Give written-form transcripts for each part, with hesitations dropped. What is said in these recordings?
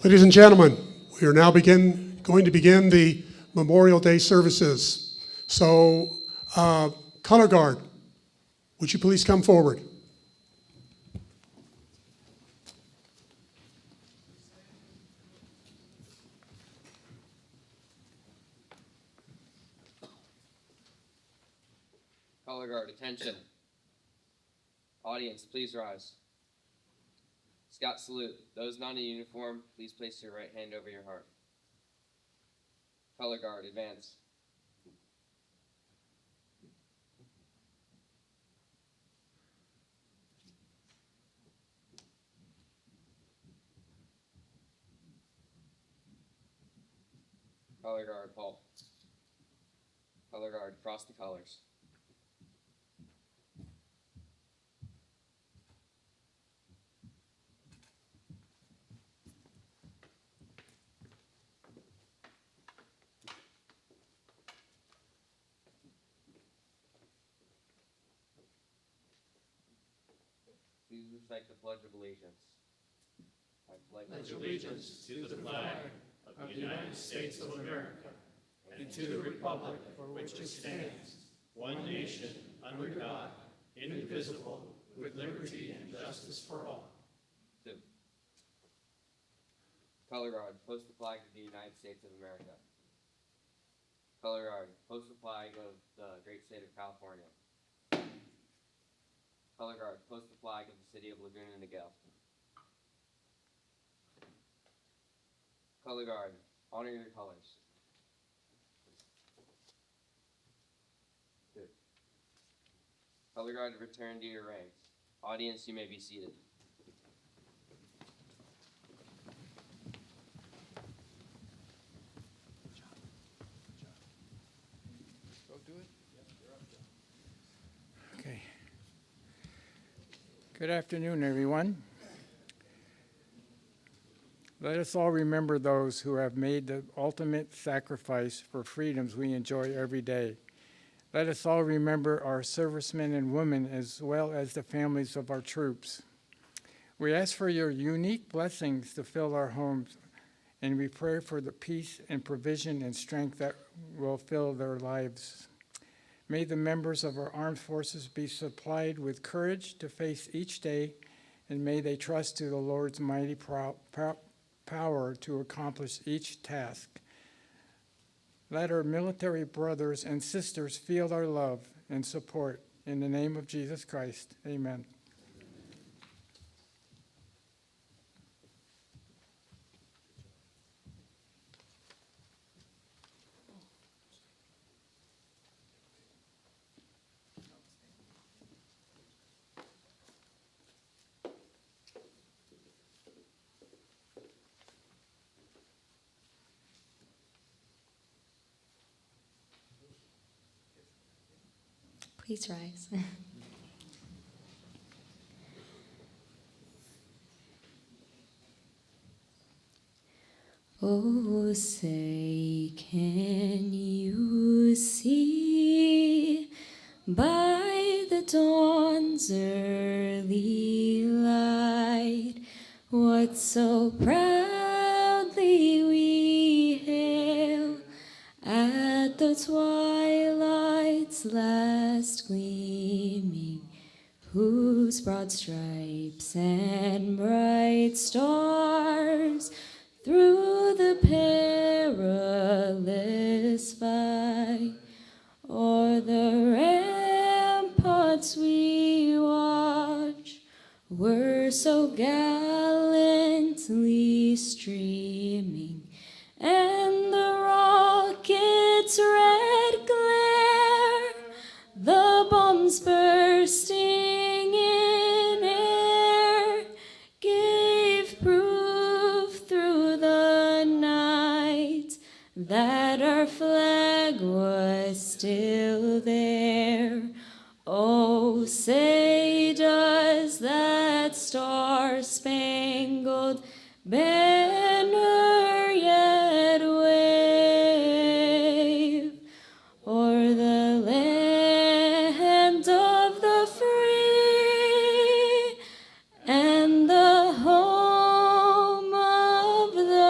Ladies and gentlemen, we are now going to begin the Memorial Day services. So, Color Guard, would you please come forward? Color Guard, attention. Audience, please rise. Scout salute. Those not in uniform, please place your right hand over your heart. Color Guard, advance. Color Guard, halt. Color Guard, cross the colors. Please recite the Pledge of Allegiance. I pledge allegiance to the flag of the United States of America and to the republic for which it stands, one nation, under God, indivisible, with liberty and justice for all. 2. Color Guard, post the flag of the United States of America. Color Guard, post the flag of the great state of California. Color Guard, post the flag of the city of Laguna Niguel. Color Guard, honor your colors. Good. Color Guard, return to your ranks. Audience, you may be seated. Go do it. Okay. Good afternoon, everyone. Let us all remember those who have made the ultimate sacrifice for freedoms we enjoy every day. Let us all remember our servicemen and women as well as the families of our troops. We ask for your unique blessings to fill our homes, and we pray for the peace and provision and strength that will fill their lives. May the members of our armed forces be supplied with courage to face each day, and may they trust to the Lord's mighty power to accomplish each task. Let our military brothers and sisters feel our love and support. In the name of Jesus Christ, amen. Please rise. Oh, say, can you see by the dawn's early light what so proudly we hail at the twilight's last gleaming, whose broad stripes and bright stars through the perilous fight o'er the ramparts we watch were so gallantly streaming, and the rocket's red glare, the bombs bursting in air, gave proof through the night that our flag was still there. Oh, say does that star-spangled banner yet wave o'er the land of the free and the home of the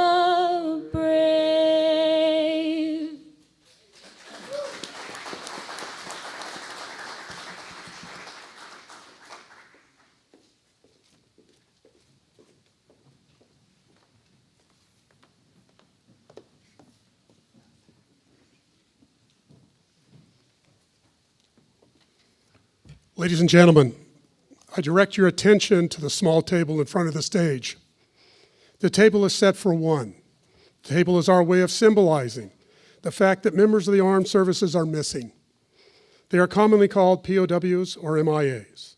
Ladies and gentlemen, I direct your attention to the small table in front of the stage. The table is set for one. The table is our way of symbolizing the fact that members of the armed services are missing. They are commonly called POWs or MIAs.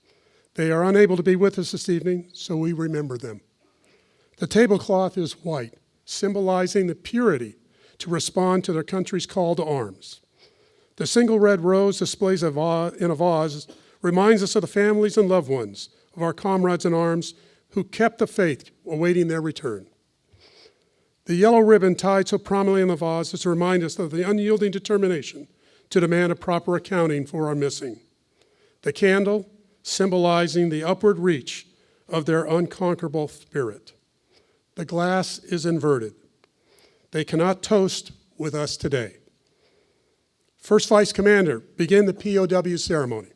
They are unable to be with us this evening, so we remember them. The tablecloth is white, symbolizing the purity to respond to their country's call to arms. The single red rose displays in a vase reminds us of the families and loved ones of our comrades in arms who kept the faith awaiting their return. The yellow ribbon tied so prominently in the vase is to remind us of the unyielding determination to demand a proper accounting for our missing. The candle symbolizing the upward reach of their unconquerable spirit. The glass is inverted. They cannot toast with us today. First Vice Commander, begin the POW ceremony.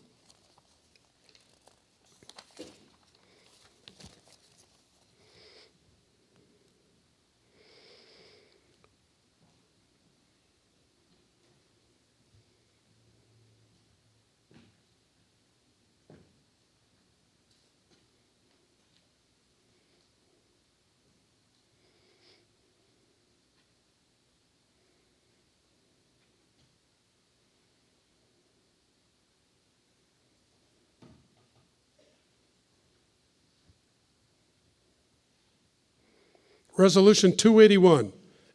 Resolution 281,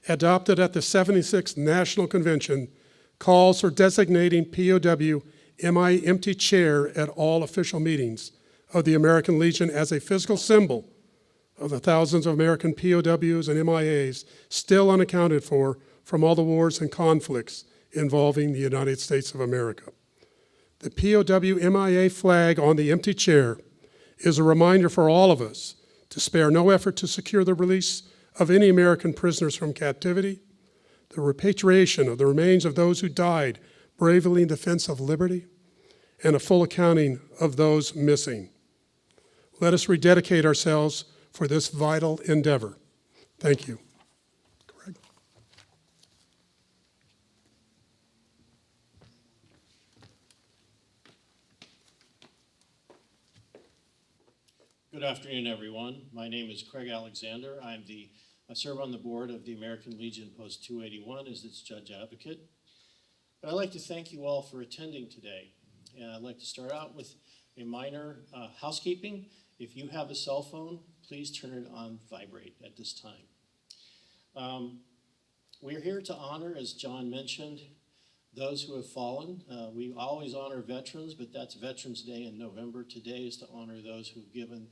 adopted at the 76th National Convention, calls for designating POW MI empty chair at all official meetings of the American Legion as a physical symbol of the thousands of American POWs and MIAs still unaccounted for from all the wars and conflicts involving the United States of America. The POW MIA flag on the empty chair is a reminder for all of us to spare no effort to secure the release of any American prisoners from captivity, the repatriation of the remains of those who died bravely in defense of liberty, and a full accounting of those missing. Let us rededicate ourselves for this vital endeavor. Thank you. Greg. Good afternoon, everyone. My name is Craig Alexander. I serve on the board of the American Legion Post 281 as its judge advocate. But I'd like to thank you all for attending today. And I'd like to start out with a minor housekeeping. If you have a cell phone, please turn it on vibrate at this time. We're here to honor, as John mentioned, those who have fallen. We always honor veterans, but that's Veterans Day in November. Today is to honor those who've given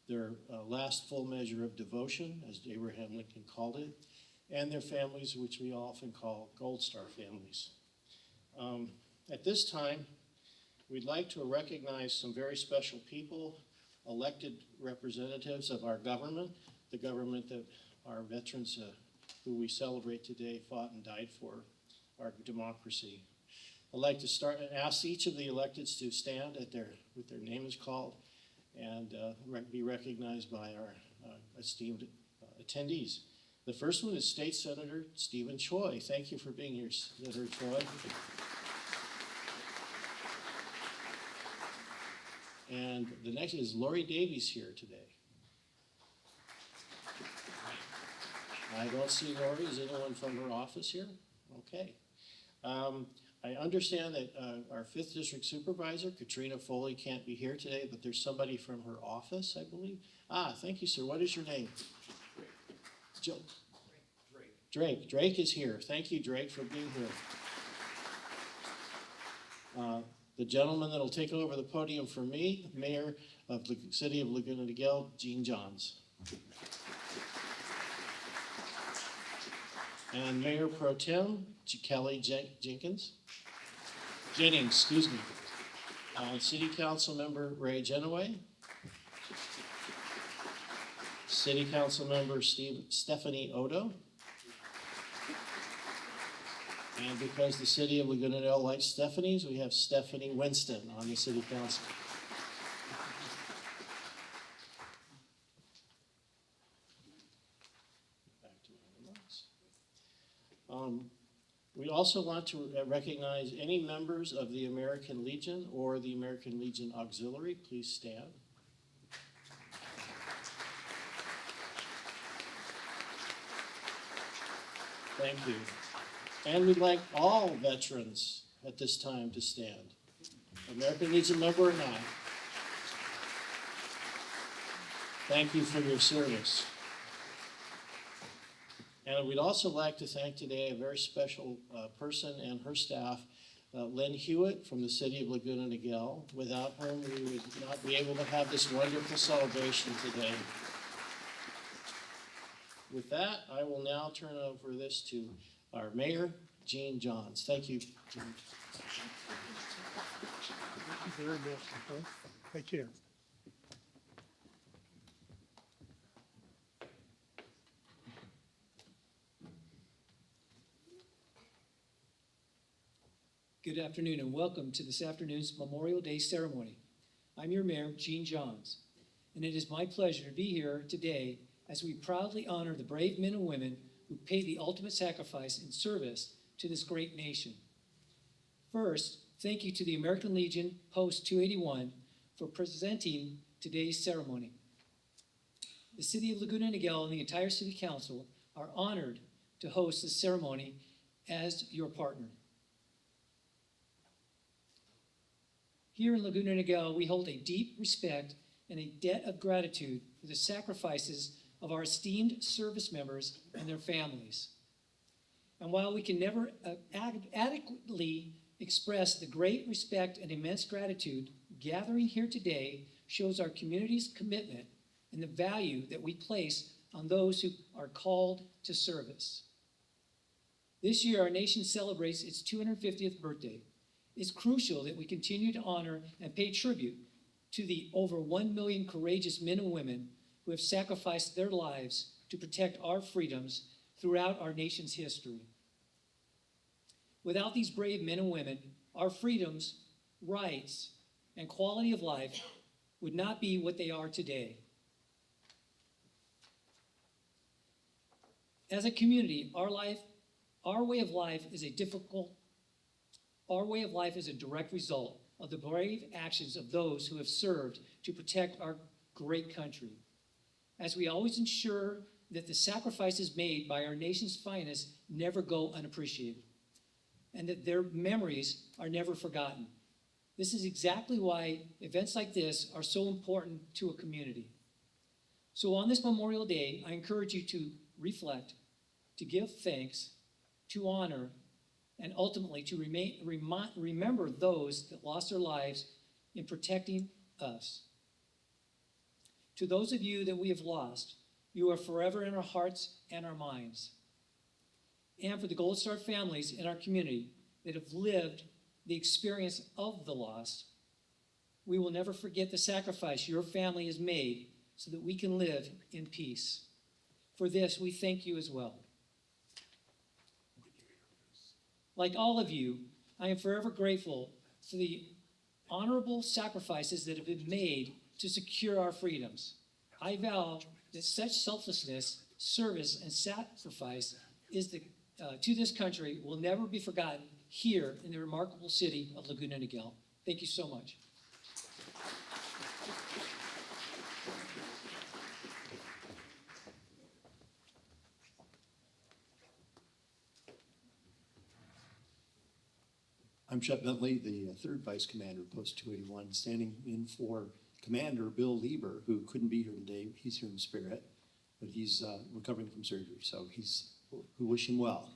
their last full measure of devotion, as Abraham Lincoln called it, and their families, which we often call Gold Star families. At this time, we'd like to recognize some very special people, elected representatives of our government, the government that our veterans who we celebrate today fought and died for, our democracy. I'd like to start and ask each of the electeds to stand with their name is called and be recognized by our esteemed attendees. The first one is State Senator Stephen Choi. Thank you for being here, Senator Choi. And the next is Lori Davies here today. I don't see Lori. Is anyone from her office here? Okay. I understand that our 5th District Supervisor, Katrina Foley, can't be here today, but there's somebody from her office, I believe. Thank you, sir. What is your name? Drake. Drake. Drake is here. Thank you, Drake, for being here. The gentleman that'll take over the podium for me, Mayor of the City of Laguna Niguel, Gene Johns. And Mayor Pro Tem, Kelly Jennings, excuse me. City Council Member Ray Genoway. City Council Member Stephanie Odo. And because the City of Laguna Niguel likes Stephanies, we have Stephanie Winston on the City Council. Back to my remarks. We also want to recognize any members of the American Legion or the American Legion Auxiliary. Please stand. Thank you. And we'd like all veterans at this time to stand, American Legion member or not. Thank you for your service. And we'd also like to thank today a very special person and her staff, Lynn Hewitt from the city of Laguna Niguel, without whom we would not be able to have this wonderful celebration today. With that, I will now turn over this to our mayor, Gene Johns. Thank you, Gene. Very much. Take care. Good afternoon and welcome to this afternoon's Memorial Day ceremony. I'm your mayor, Gene Johns, and it is my pleasure to be here today as we proudly honor the brave men and women who paid the ultimate sacrifice in service to this great nation. First, thank you to the American Legion Post 281 for presenting today's ceremony. The City of Laguna Niguel and the entire City Council are honored to host this ceremony as your partner. Here in Laguna Niguel, we hold a deep respect and a debt of gratitude for the sacrifices of our esteemed service members and their families. And while we can never adequately express the great respect and immense gratitude, gathering here today shows our community's commitment and the value that we place on those who are called to service. This year, our nation celebrates its 250th birthday. It's crucial that we continue to honor and pay tribute to the over 1 million courageous men and women who have sacrificed their lives to protect our freedoms throughout our nation's history. Without these brave men and women, our freedoms, rights, and quality of life would not be what they are today. As a community, our way of life is a direct result of the brave actions of those who have served to protect our great country. As we always ensure that the sacrifices made by our nation's finest never go unappreciated, and that their memories are never forgotten. This is exactly why events like this are so important to a community. So on this Memorial Day, I encourage you to reflect, to give thanks, to honor, and ultimately to remember those that lost their lives in protecting us. To those of you that we have lost, you are forever in our hearts and our minds. And for the Gold Star families in our community that have lived the experience of the loss, we will never forget the sacrifice your family has made so that we can live in peace. For this, we thank you as well. Like all of you, I am forever grateful for the honorable sacrifices that have been made to secure our freedoms. I vow that such selflessness, service, and sacrifice to this country will never be forgotten here in the remarkable city of Laguna Niguel. Thank you so much. I'm Chet Bentley, the third vice commander of Post 281, standing in for Commander Bill Lieber, who couldn't be here today. He's here in spirit, but he's recovering from surgery, so we wish him well.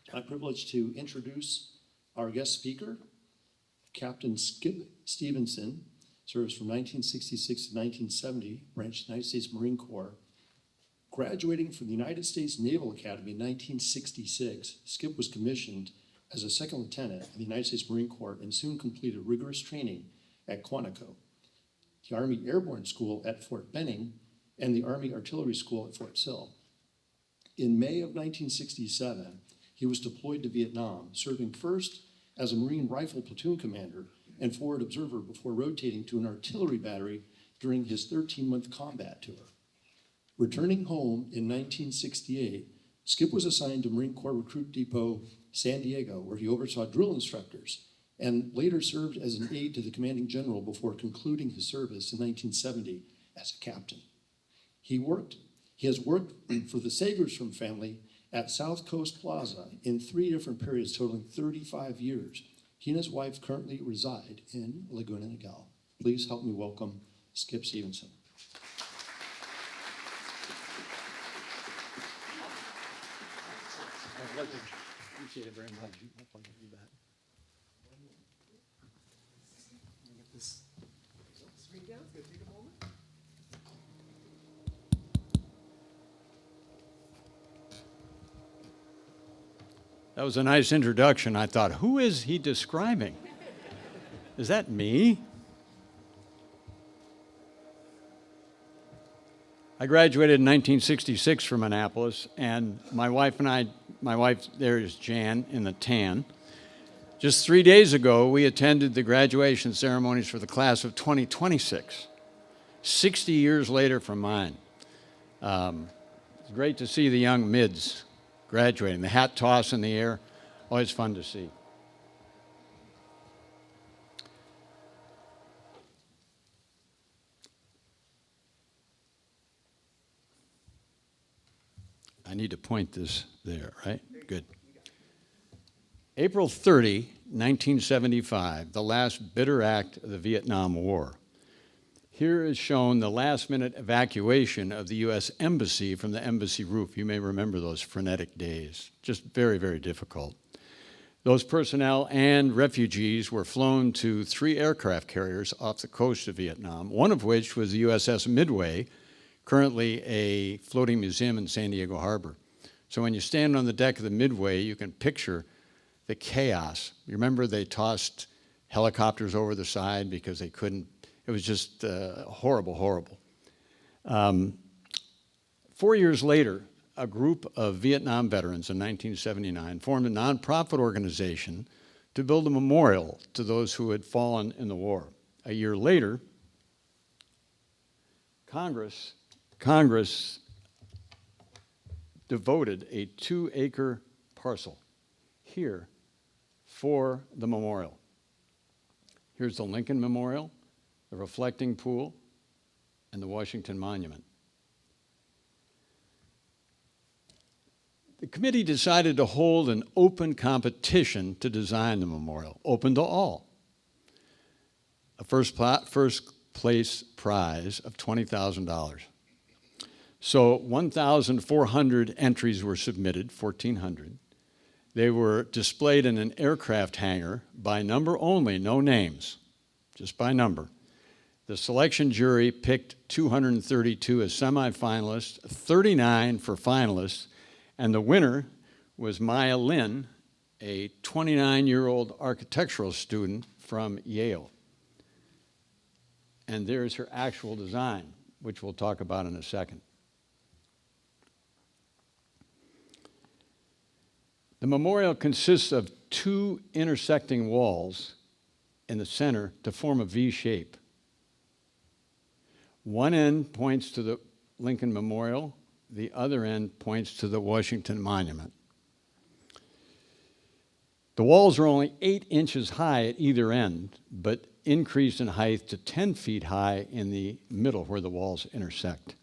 It's my privilege to introduce our guest speaker, Captain Skip Stevenson, serves from 1966 to 1970, branched United States Marine Corps. Graduating from the United States Naval Academy in 1966, Skip was commissioned as a second lieutenant in the United States Marine Corps and soon completed rigorous training at Quantico, the Army Airborne School at Fort Benning, and the Army Artillery School at Fort Sill. In May of 1967, he was deployed to Vietnam, serving first as a Marine Rifle Platoon Commander and forward observer before rotating to an artillery battery during his 13-month combat tour. Returning home in 1968, Skip was assigned to Marine Corps Recruit Depot San Diego, where he oversaw drill instructors and later served as an aide to the commanding general before concluding his service in 1970 as a captain. He has worked for the Sagersfrom family at South Coast Plaza in 3 different periods, totaling 35 years. He and his wife currently reside in Laguna Niguel. Please help me welcome Skip Stevenson. Appreciate it very much. You bet. That was a nice introduction. I thought, who is he describing? Is that me? I graduated in 1966 from Annapolis, and my wife there is Jan in the tan. Just 3 days ago, we attended the graduation ceremonies for the class of 2026, 60 years later from mine. It's great to see the young mids graduating. The hat toss in the air, always fun to see. I need to point this there, right? Good. April 30, 1975, the last bitter act of the Vietnam War. Here is shown the last-minute evacuation of the U.S. Embassy from the embassy roof. You may remember those frenetic days. Just very, very difficult. Those personnel and refugees were flown to 3 aircraft carriers off the coast of Vietnam, one of which was the USS Midway, currently a floating museum in San Diego Harbor. So when you stand on the deck of the Midway, you can picture the chaos. You remember they tossed helicopters over the side because they couldn't. It was just horrible, horrible. 4 years later, a group of Vietnam veterans in 1979 formed a nonprofit organization to build a memorial to those who had fallen in the war. A year later, Congress devoted a 2-acre parcel here for the memorial. Here's the Lincoln Memorial, the reflecting pool, and the Washington Monument. The committee decided to hold an open competition to design the memorial, open to all. A first place prize of $20,000. So 1,400 entries were submitted, 1,400. They were displayed in an aircraft hangar by number only, no names, just by number. The selection jury picked 232 as semifinalists, 39 for finalists, and the winner was Maya Lin, a 29-year-old architectural student from Yale. And there's her actual design, which we'll talk about in a second. The memorial consists of 2 intersecting walls in the center to form a V shape. One end points to the Lincoln Memorial, the other end points to the Washington Monument. The walls are only 8 inches high at either end, but increase in height to 10 feet high in the middle where the walls intersect.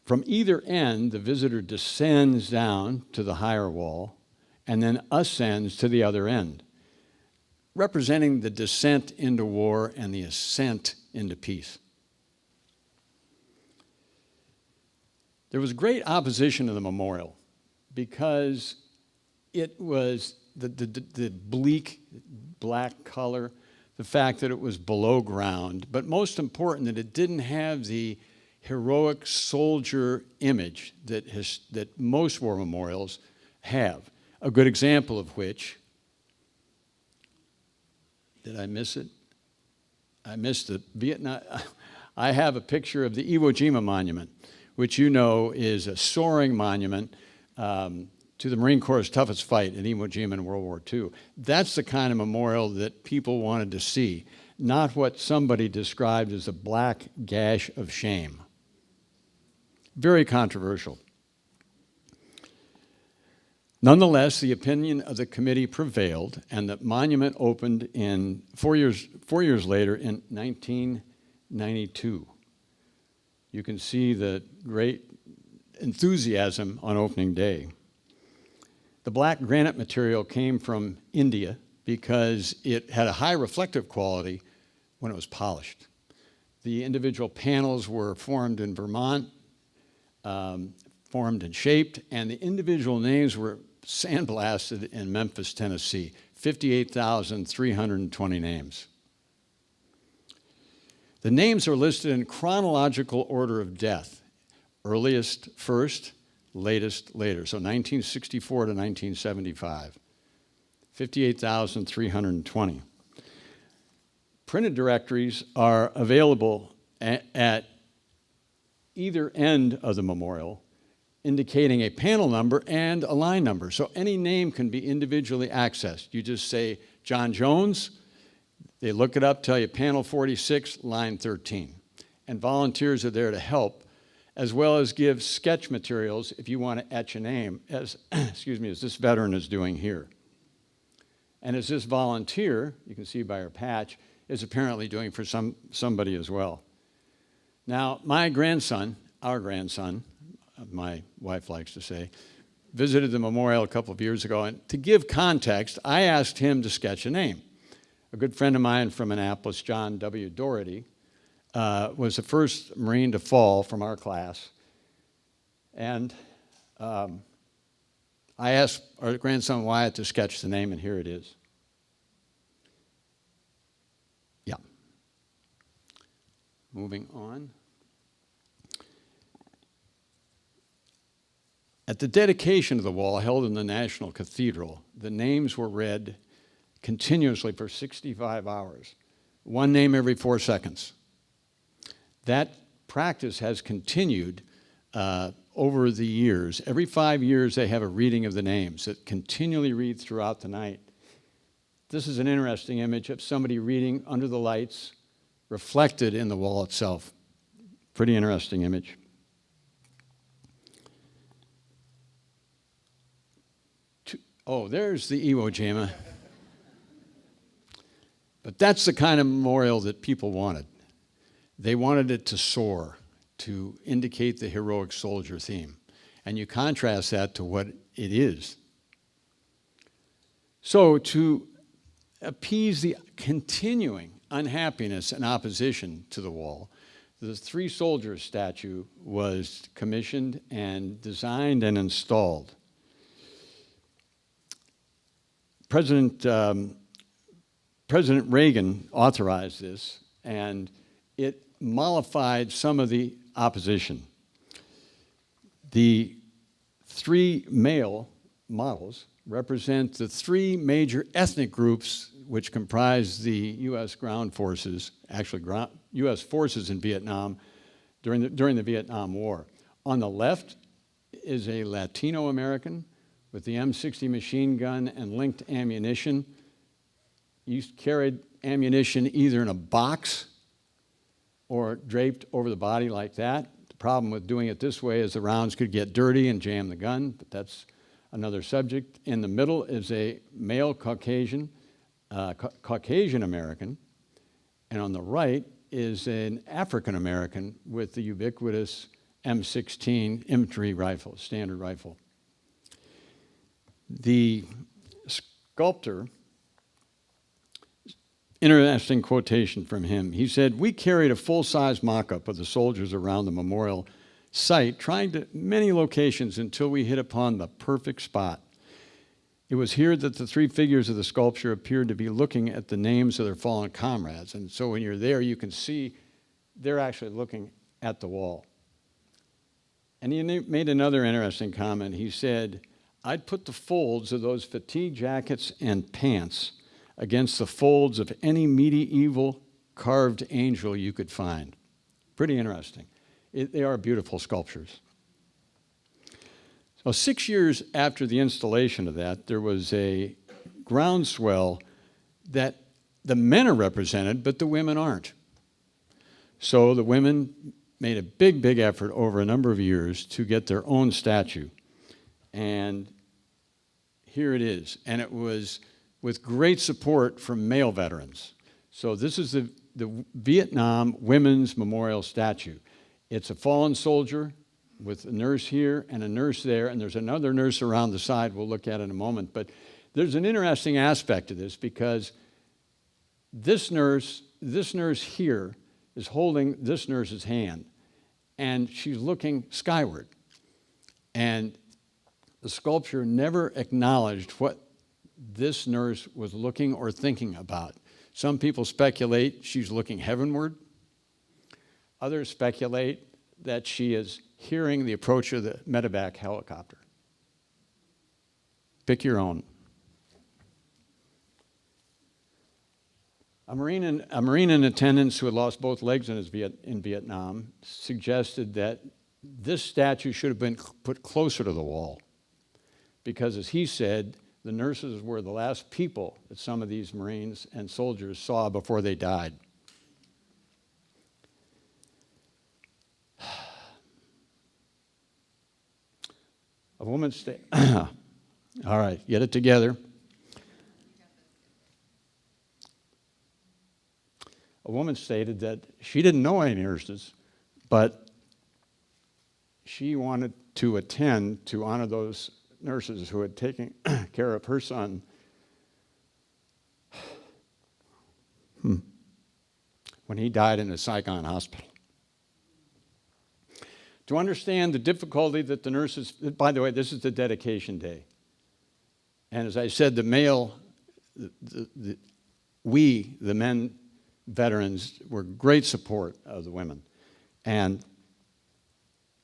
From either end, the visitor descends down to the higher wall and then ascends to the other end, representing the descent into war and the ascent into peace. There was great opposition to the memorial because it was the bleak black color, the fact that it was below ground, but most important that it didn't have the heroic soldier image that most war memorials have. A good example of which, did I miss it? I missed it. Vietnam. I have a picture of the Iwo Jima Monument, which you know is a soaring monument to the Marine Corps' toughest fight in Iwo Jima in World War II. That's the kind of memorial that people wanted to see, not what somebody described as a black gash of shame. Very controversial. Nonetheless, the opinion of the committee prevailed, and the monument opened in 4 years later in 1992. You can see the great enthusiasm on opening day. The black granite material came from India because it had a high reflective quality when it was polished. The individual panels were formed in Vermont, formed and shaped, and the individual names were sandblasted in Memphis, Tennessee. 58,320 names. The names are listed in chronological order of death. Earliest first, latest later. So 1964 to 1975. 58,320. Printed directories are available at either end of the memorial, indicating a panel number and a line number. So any name can be individually accessed. You just say John Jones, they look it up, tell you panel 46, line 13. And volunteers are there to help, as well as give sketch materials if you want to etch a name, as, excuse me, as this veteran is doing here. And as this volunteer, you can see by her patch, is apparently doing for somebody as well. Now, my grandson, our grandson, my wife likes to say, visited the memorial a couple of years ago, and to give context, I asked him to sketch a name. A good friend of mine from Annapolis, John W. Doherty, was the first Marine to fall from our class. And I asked our grandson Wyatt to sketch the name, and here it is. Yeah. Moving on. At the dedication of the wall held in the National Cathedral, the names were read continuously for 65 hours, one name every 4 seconds. That practice has continued over the years. Every 5 years, they have a reading of the names that continually read throughout the night. This is an interesting image of somebody reading under the lights, reflected in the wall itself. Pretty interesting image. Oh, there's the Iwo Jima. But that's the kind of memorial that people wanted. They wanted it to soar, to indicate the heroic soldier theme. And you contrast that to what it is. So to appease the continuing unhappiness and opposition to the wall, the Three Soldiers statue was commissioned and designed and installed. President Reagan authorized this, and it mollified some of the opposition. The three male models represent the three major ethnic groups which comprise the U.S. ground forces, actually U.S. forces in Vietnam during the Vietnam War. On the left is a Latino American with the M60 machine gun and linked ammunition. You carried ammunition either in a box or draped over the body like that. The problem with doing it this way is the rounds could get dirty and jam the gun, but that's another subject. In the middle is a male Caucasian American, and on the right is an African American with the ubiquitous M16 infantry rifle, standard rifle. The sculptor, interesting quotation from him. He said, "We carried a full-size mock-up of the soldiers around the memorial site, trying to many locations until we hit upon the perfect spot. It was here that the three figures of the sculpture appeared to be looking at the names of their fallen comrades." And so when you're there, you can see they're actually looking at the wall. And he made another interesting comment. He said, "I'd put the folds of those fatigue jackets and pants against the folds of any medieval carved angel you could find." Pretty interesting. They are beautiful sculptures. So 6 years after the installation of that, there was a groundswell that the men are represented, but the women aren't. So the women made a big, big effort over a number of years to get their own statue. And here it is. And it was with great support from male veterans. So this is the Vietnam Women's Memorial Statue. It's a fallen soldier with a nurse here and a nurse there, and there's another nurse around the side we'll look at in a moment. But there's an interesting aspect to this because this nurse here is holding this nurse's hand, and she's looking skyward. And the sculpture never acknowledged what this nurse was looking or thinking about. Some people speculate she's looking heavenward. Others speculate that she is hearing the approach of the medevac helicopter. Pick your own. A Marine in attendance who had lost both legs in Vietnam suggested that this statue should have been put closer to the wall because, as he said, the nurses were the last people that some of these Marines and soldiers saw before they died. A woman all right, get it together. A woman stated that she didn't know any nurses, but she wanted to attend to honor those nurses who had taken care of her son when he died in a Saigon hospital. To understand the difficulty that the nurses, by the way, this is the dedication day. And as I said, the men veterans, were great support of the women. And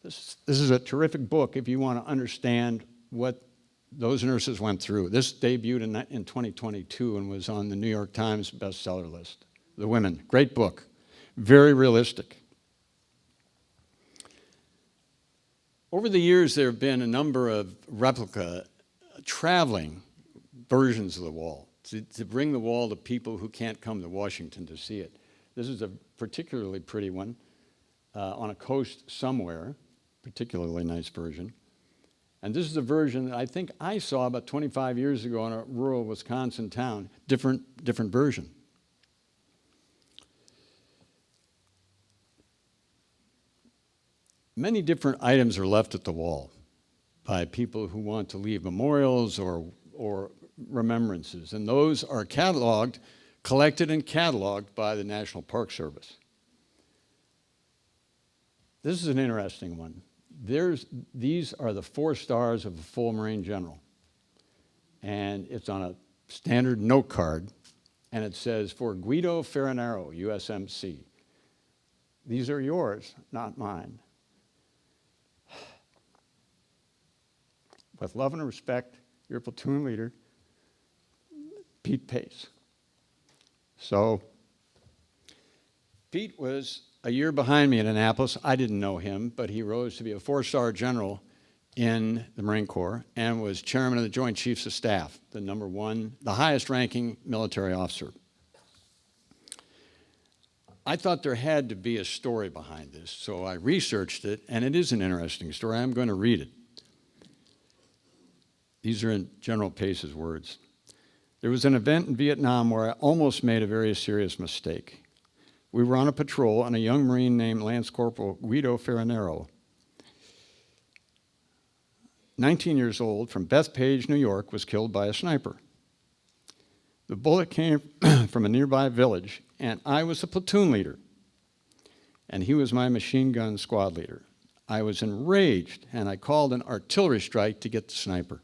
this is a terrific book if you want to understand what those nurses went through. This debuted in 2022 and was on the New York Times bestseller list. The Women, great book, very realistic. Over the years, there have been a number of replica traveling versions of the wall to bring the wall to people who can't come to Washington to see it. This is a particularly pretty one on a coast somewhere, particularly nice version. And this is a version that I think I saw about 25 years ago in a rural Wisconsin town, different version. Many different items are left at the wall by people who want to leave memorials or remembrances, and those are collected and cataloged by the National Park Service. This is an interesting one. These are the 4 stars of a full Marine general, and it's on a standard note card, and it says, "For Guido Ferranaro, USMC." These are yours, not mine. With love and respect, your platoon leader, Pete Pace. So, Pete was a year behind me in Annapolis. I didn't know him, but he rose to be a 4-star general in the Marine Corps and was chairman of the Joint Chiefs of Staff, the highest ranking military officer. I thought there had to be a story behind this, so I researched it, and it is an interesting story. I'm going to read it. These are in General Pace's words. "There was an event in Vietnam where I almost made a very serious mistake. We were on a patrol, and a young Marine named Lance Corporal Guido Ferranaro, 19 years old, from Bethpage, New York, was killed by a sniper. The bullet came from a nearby village, and I was the platoon leader, and he was my machine gun squad leader. I was enraged, and I called an artillery strike to get the sniper.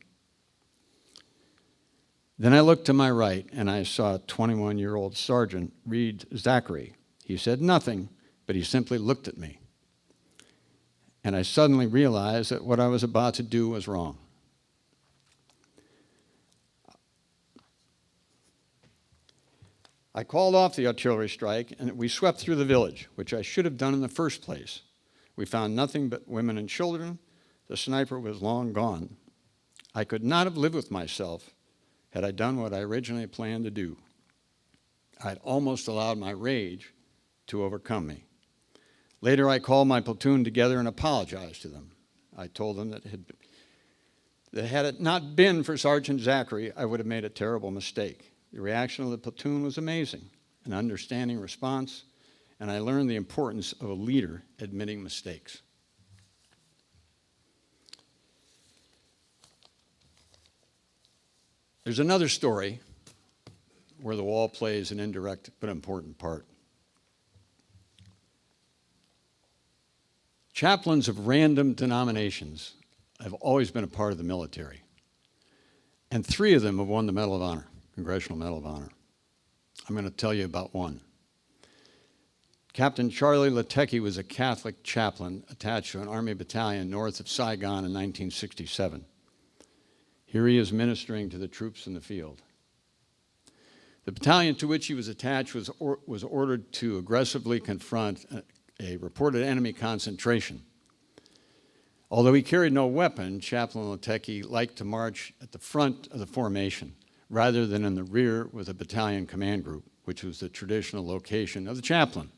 Then I looked to my right, and I saw a 21-year-old Sergeant Reed Zachary. He said nothing, but he simply looked at me. And I suddenly realized that what I was about to do was wrong. I called off the artillery strike, and we swept through the village, which I should have done in the first place. We found nothing but women and children. The sniper was long gone. I could not have lived with myself had I done what I originally planned to do. I'd almost allowed my rage to overcome me. Later, I called my platoon together and apologized to them. I told them that that had it not been for Sergeant Zachary, I would have made a terrible mistake. The reaction of the platoon was amazing, an understanding response, and I learned the importance of a leader admitting mistakes. There's another story where the wall plays an indirect but important part. Chaplains of random denominations have always been a part of the military, and 3 of them have won the Medal of Honor, Congressional Medal of Honor. I'm going to tell you about one. Captain Charlie Latecki was a Catholic chaplain attached to an Army battalion north of Saigon in 1967. Here he is ministering to the troops in the field. The battalion to which he was attached was ordered to aggressively confront a reported enemy concentration. Although he carried no weapon, Chaplain Latecki liked to march at the front of the formation rather than in the rear with a battalion command group, which was the traditional location of the chaplain.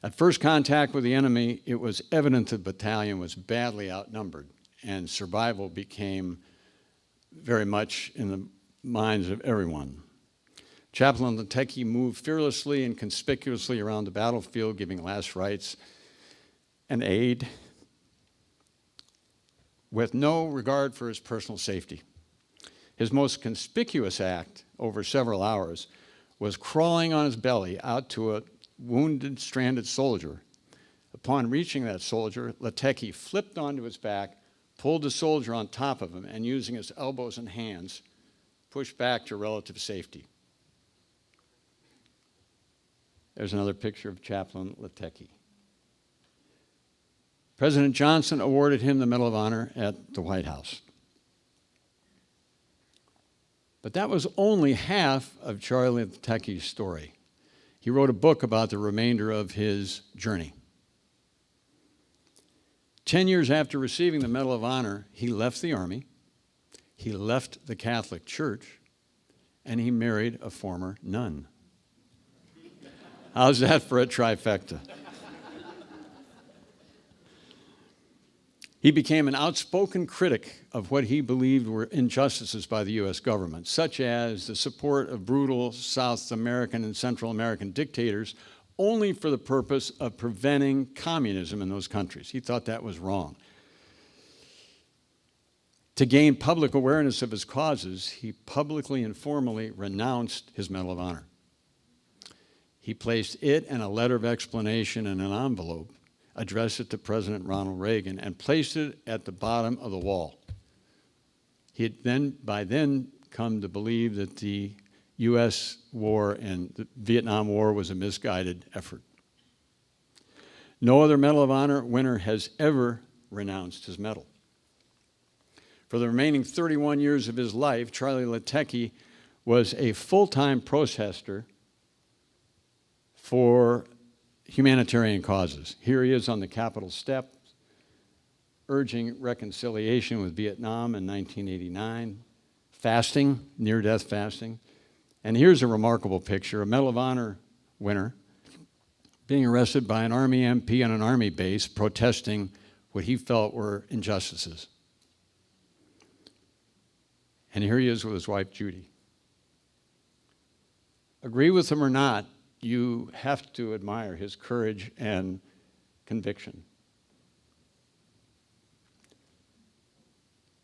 At first contact with the enemy, it was evident the battalion was badly outnumbered, and survival became very much in the minds of everyone. Chaplain Latecki moved fearlessly and conspicuously around the battlefield, giving last rites and aid with no regard for his personal safety. His most conspicuous act over several hours was crawling on his belly out to a wounded, stranded soldier. Upon reaching that soldier, Latecki flipped onto his back, pulled the soldier on top of him, and using his elbows and hands, pushed back to relative safety. There's another picture of Chaplain Latecki. President Johnson awarded him the Medal of Honor at the White House. But that was only half of Charlie Latecki's story. He wrote a book about the remainder of his journey. 10 years after receiving the Medal of Honor, he left the Army, he left the Catholic Church, and he married a former nun. How's that for a trifecta? He became an outspoken critic of what he believed were injustices by the U.S. government, such as the support of brutal South American and Central American dictators only for the purpose of preventing communism in those countries. He thought that was wrong. To gain public awareness of his causes, he publicly and formally renounced his Medal of Honor. He placed it and a letter of explanation in an envelope, addressed it to President Ronald Reagan, and placed it at the bottom of the wall. He had by then come to believe that the U.S. war and the Vietnam War was a misguided effort. No other Medal of Honor winner has ever renounced his medal. For the remaining 31 years of his life, Charlie Latecki was a full-time protester for humanitarian causes. Here he is on the Capitol steps, urging reconciliation with Vietnam in 1989, fasting, near-death fasting. And here's a remarkable picture, a Medal of Honor winner being arrested by an Army MP on an Army base protesting what he felt were injustices. And here he is with his wife, Judy. Agree with him or not, you have to admire his courage and conviction.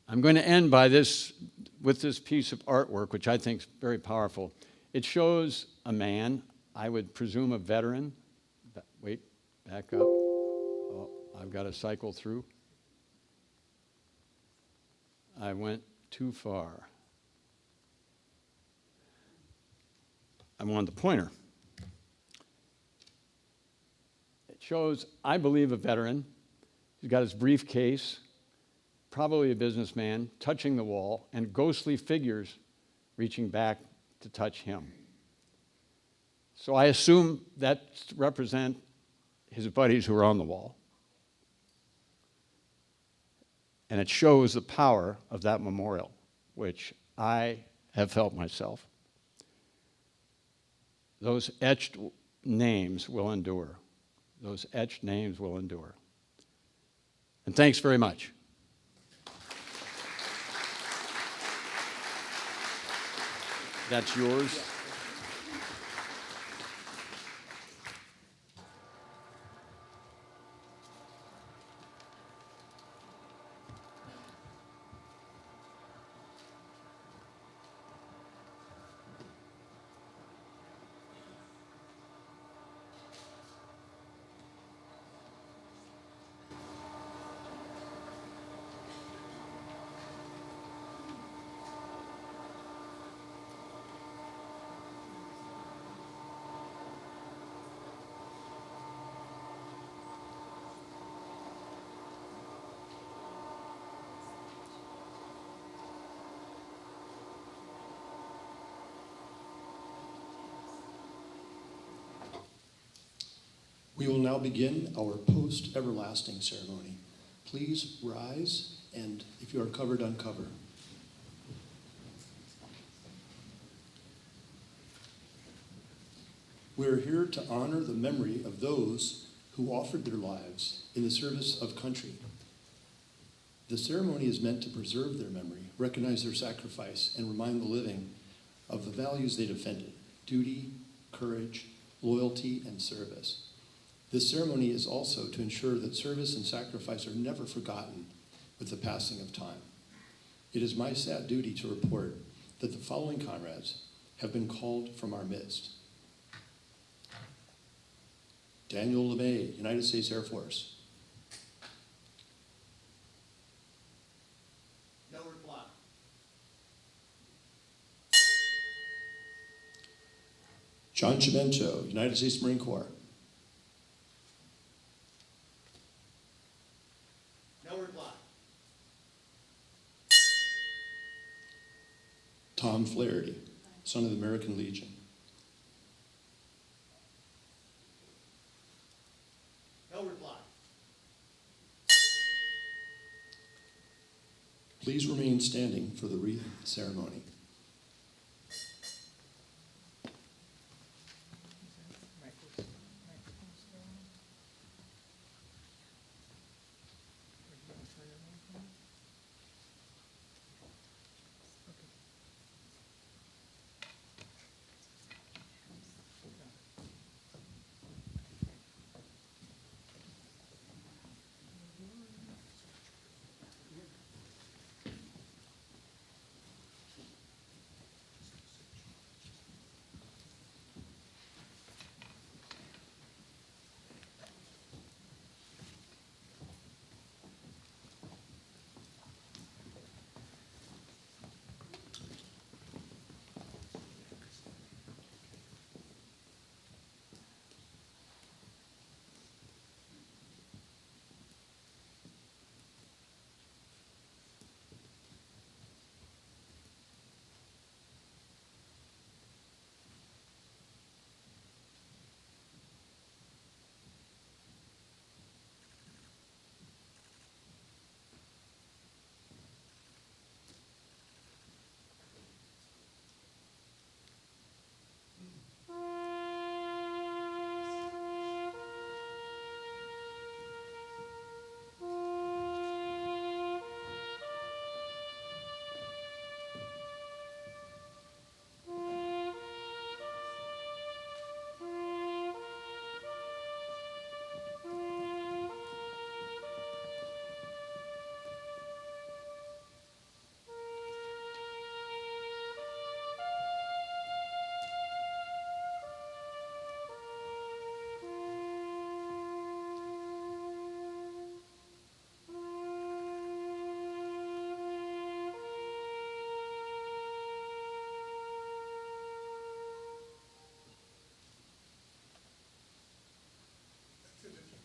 I'm going to end with this piece of artwork, which I think is very powerful. It shows a man, I would presume a veteran. Wait, back up. Oh, I've got to cycle through. I went too far. I wanted the pointer. Shows, I believe, a veteran. He's got his briefcase, probably a businessman, touching the wall, and ghostly figures reaching back to touch him. So I assume that represent his buddies who are on the wall. And it shows the power of that memorial, which I have felt myself. Those etched names will endure. Those etched names will endure. And thanks very much. That's yours? We will now begin our post-everlasting ceremony. Please rise, and if you are covered, uncover. We are here to honor the memory of those who offered their lives in the service of country. The ceremony is meant to preserve their memory, recognize their sacrifice, and remind the living of the values they defended: duty, courage, loyalty, and service. This ceremony is also to ensure that service and sacrifice are never forgotten with the passing of time. It is my sad duty to report that the following comrades have been called from our midst. Daniel LeMay, United States Air Force. Delbert Block. John Chimento, United States Marine Corps. Delbert Block. Tom Flaherty, son of the American Legion. Delbert Block. Please remain standing for the wreath ceremony.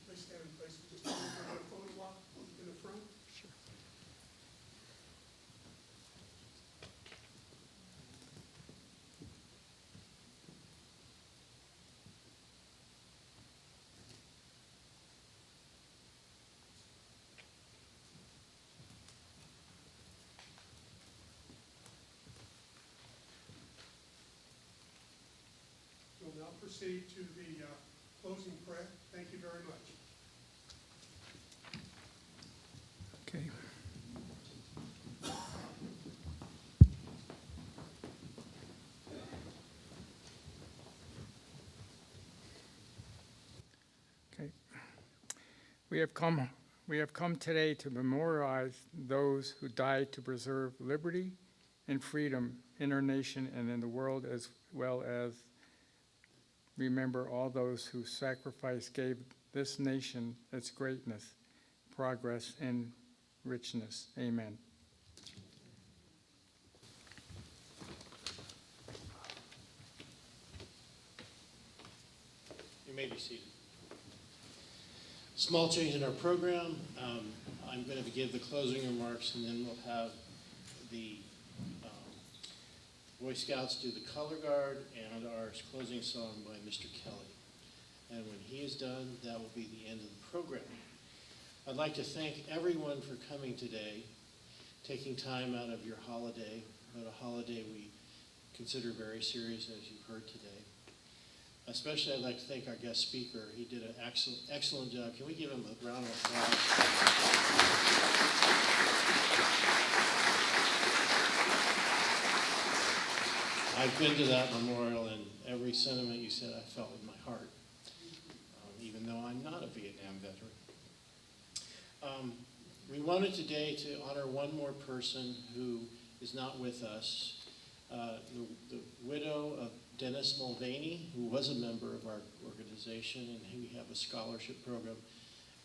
Please stand in place for just a moment for a photo walk in the front. Sure. We'll now proceed to the closing prayer. Thank you very much. Okay. We have come today to memorialize those who died to preserve liberty and freedom in our nation and in the world, as well as remember all those whose sacrifice gave this nation its greatness, progress, and richness. Amen. You may be seated. Small change in our program. I'm going to give the closing remarks, and then we'll have the Boy Scouts do the color guard and our closing song by Mr. Kelly. And when he is done, that will be the end of the program. I'd like to thank everyone for coming today, taking time out of your holiday, but a holiday we consider very serious, as you've heard today. Especially, I'd like to thank our guest speaker. He did an excellent job. Can we give him a round of applause? I've been to that memorial, and every sentiment you said I felt in my heart, even though I'm not a Vietnam veteran. We wanted today to honor one more person who is not with us, the widow of Dennis Mulvaney, who was a member of our organization, and we have a scholarship program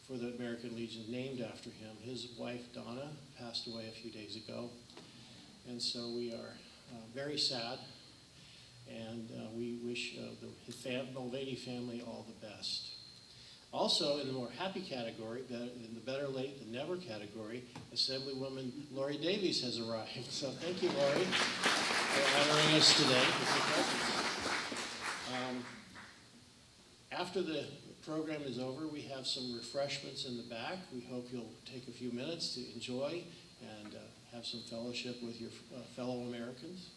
for the American Legion named after him. His wife, Donna, passed away a few days ago, and so we are very sad, and we wish the Mulvaney family all the best. Also, in the more happy category, in the better late than never category, Assemblywoman Lori Davies has arrived. So thank you, Lori, for honoring us today with your presence. After the program is over, we have some refreshments in the back. We hope you'll take a few minutes to enjoy and have some fellowship with your fellow Americans.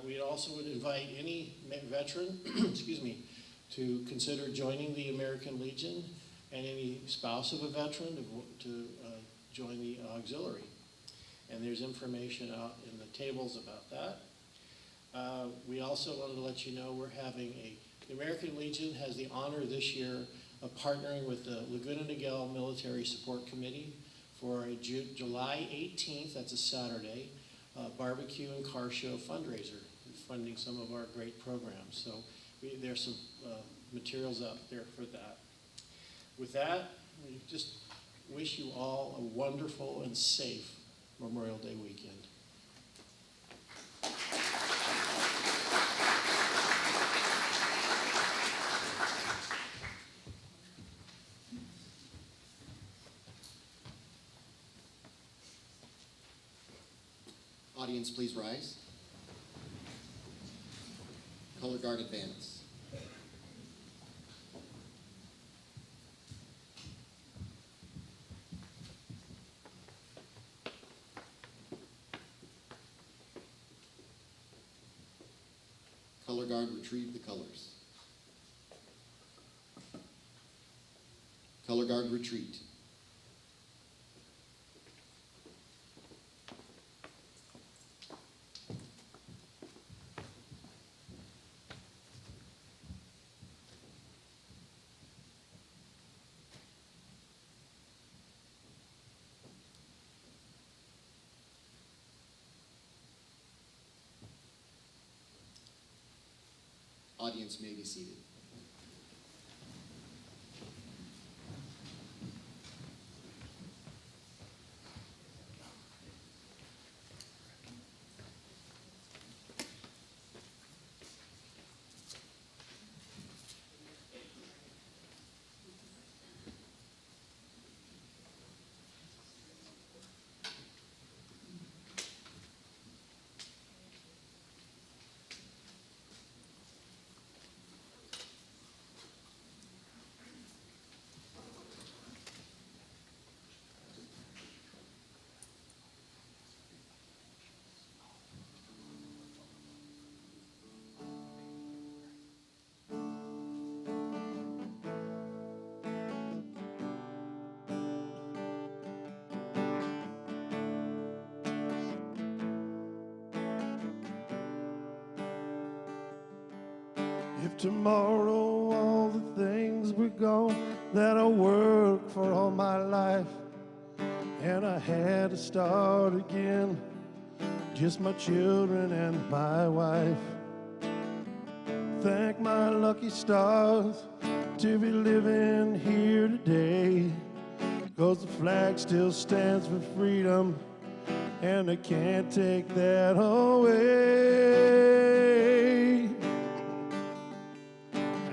We also would invite any veteran, excuse me, to consider joining the American Legion, and any spouse of a veteran to join the auxiliary. And there's information out in the tables about that. We also wanted to let you know we're having the American Legion has the honor this year of partnering with the Laguna Niguel Military Support Committee for a July 18th, that's a Saturday, barbecue and car show fundraiser, funding some of our great programs. So there's some materials out there for that. With that, we just wish you all a wonderful and safe Memorial Day weekend. Audience, please rise. Color guard advance. Color guard retrieve the colors. Color guard retreat. Audience may be seated. If tomorrow all the things were gone that I worked for all my life, and I had to start again, just my children and my wife. Thank my lucky stars to be living here today, 'cause the flag still stands for freedom, and I can't take that away.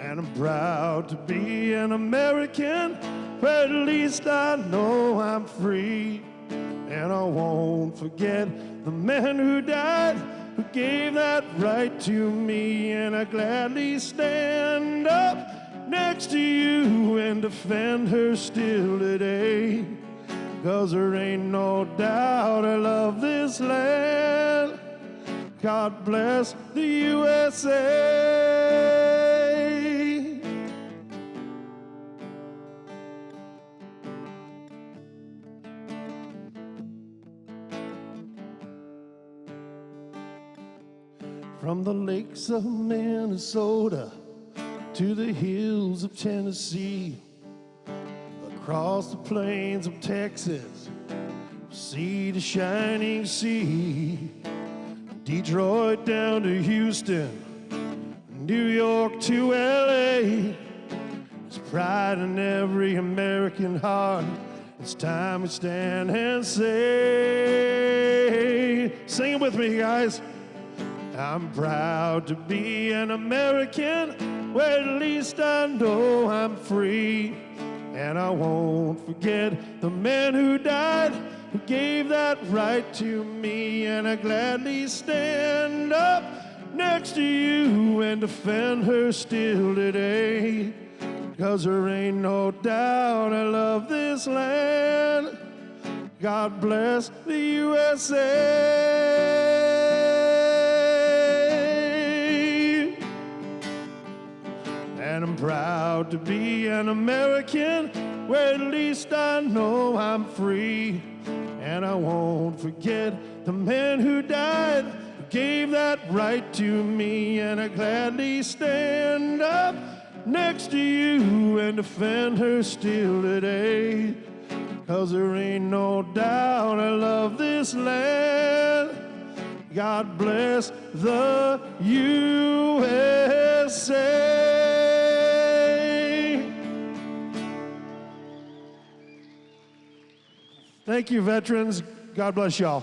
And I'm proud to be an American, but at least I know I'm free. And I won't forget the man who died, who gave that right to me. And I gladly stand up next to you and defend her still today. 'Cause there ain't no doubt I love this land. God bless the USA. From the lakes of Minnesota to the hills of Tennessee, across the plains of Texas, sea to shining sea, Detroit down to Houston, New York to LA. There's pride in every American heart. It's time we stand and say, sing it with me, guys. I'm proud to be an American, where at least I know I'm free. And I won't forget the man who died, who gave that right to me. And I gladly stand up next to you and defend her still today. 'Cause there ain't no doubt I love this land. God bless the USA. And I'm proud to be an American, where at least I know I'm free. And I won't forget the man who died, who gave that right to me. And I gladly stand up next to you and defend her still today. 'Cause there ain't no doubt I love this land. God bless the USA. Thank you, veterans. God bless y'all.